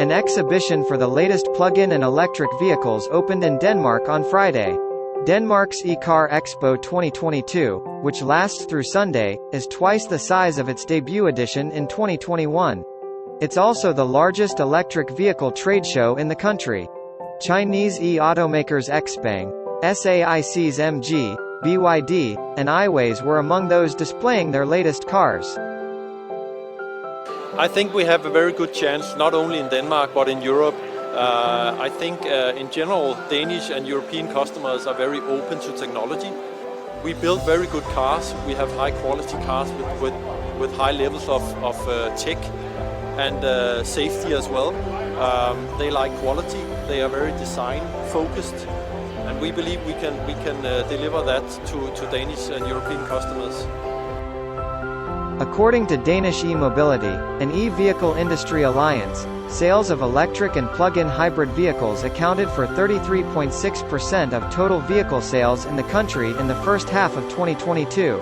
An exhibition for the latest plug-in and electric vehicles opened in Denmark on Friday. Denmark's e-car Expo 2022, which lasts through Sunday, is twice the size of its debut edition in 2021. It's also the largest electric vehicle trade show in the country. Chinese e-automakers Xpeng, SAIC's MG, BYD, and iWays were among those displaying their latest cars. I think we have a very good chance, not only in Denmark but in Europe. I think in general, Danish and European customers are very open to technology. We build very good cars. We have high quality cars with high levels of tech and safety as well. They like quality. They are very design focused, and we believe we can deliver that to Danish and European customers. According to Danish e-mobility, an e-vehicle industry alliance, sales of electric and plug-in hybrid vehicles accounted for 33.6% of total vehicle sales in the country in the first half of 2022.